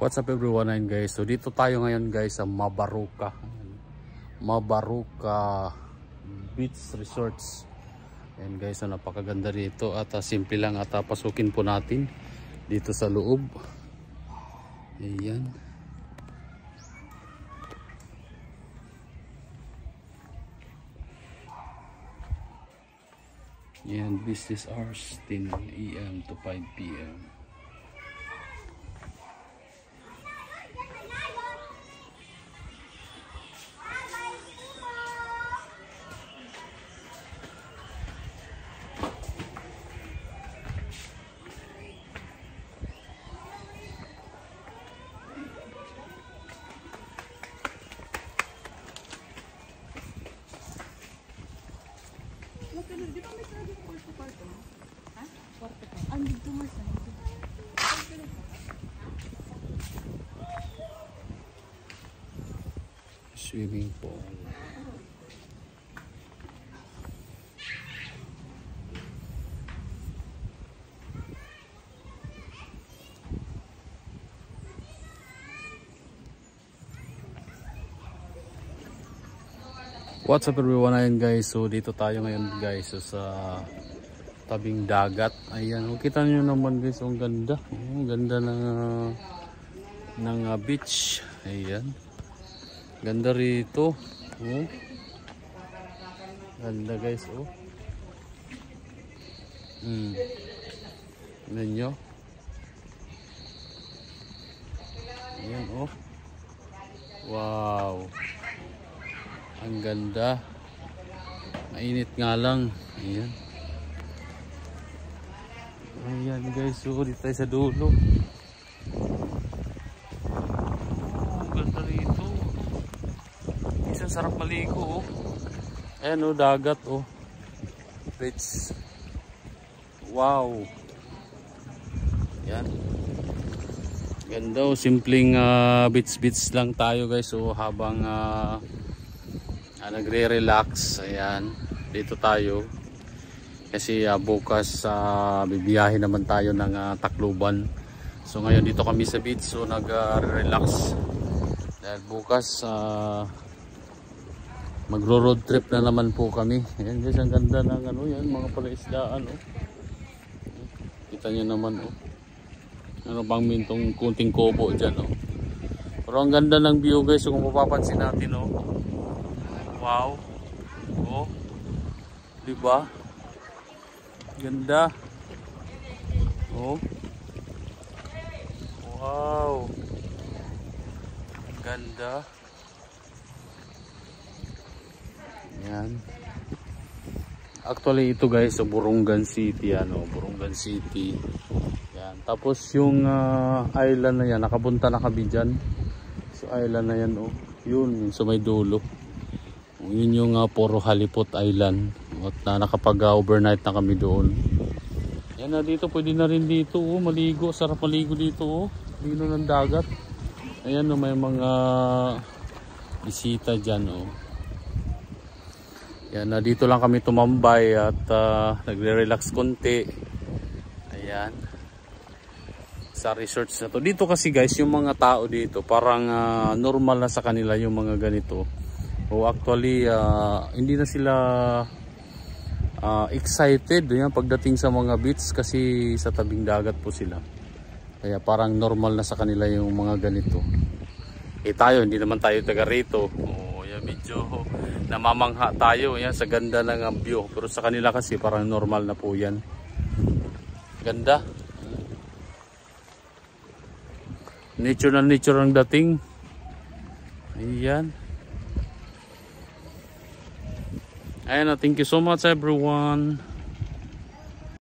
What's up everyone, and guys, so dito tayo ngayon guys sa Mabaruca Beach Resorts. And guys, so napakaganda dito at simple lang at pasukin po natin dito sa loob. Ayan. Ayan, business hours 10 AM to 5 PM. Swimming pool. What's up everyone, ayun guys, so dito tayo ngayon guys, so sa tabing dagat. Ayan, kita nyo naman guys, ang ganda. Ang ganda ng beach. Ayan. Ganda rito. Oh. Ganda guys, oh. Tignan nyo. Ayan, oh. Wow. Ang ganda. Mainit nga lang. Ayan. Ayan guys, so dito tayo sa dulo. Sarap maligo, oh. Ayan, oh, dagat, oh. Beach. Wow. Yan. Ganda, oh. Simpleng beach lang tayo guys, so habang nagre-relax. Ayan, dito tayo kasi bukas bibiyahe naman tayo ng Tacloban. So ngayon dito kami sa beach, so nag-relax dahil bukas magro-road trip na naman po kami. Ayan guys, ang ganda ng ano yan, mga palaisdaan, oh. Kita nyo naman, oh. Ano bang mintong kunting kobo dyan, oh. Pero ang ganda ng view guys, so kung mapapansin natin, oh. Wow. Oh. Diba? Ganda. Oh. Wow. Ganda. Yan. Actually ito guys sa Burungan City, ano, Burungan City. Yan. Tapos yung island na yan, nakapunta na kami diyan. So island na yan, oh. Yun, so may dulo. Yun yung Poro Halipot Island. At nakapag-overnight na kami doon. Yan na dito, pwede na rin dito, oh, maligo, sarap maligo dito, oh. Dino ng dagat. Ayan, oh, may mga bisita diyan, oh. Yan, dito lang kami tumambay at nagre-relax konti. Ayan. Sa resorts na to. Dito kasi guys, yung mga tao dito, parang normal na sa kanila yung mga ganito. O actually, hindi na sila excited yan pagdating sa mga beach kasi sa tabing dagat po sila. Kaya parang normal na sa kanila yung mga ganito. Eh tayo, hindi naman tayo taga rito. Medyo namamangha tayo yan sa ganda ng view, pero sa kanila kasi parang normal na po yan. Ganda, nature na nature ang dating. Ayan. Ayan, thank you so much everyone.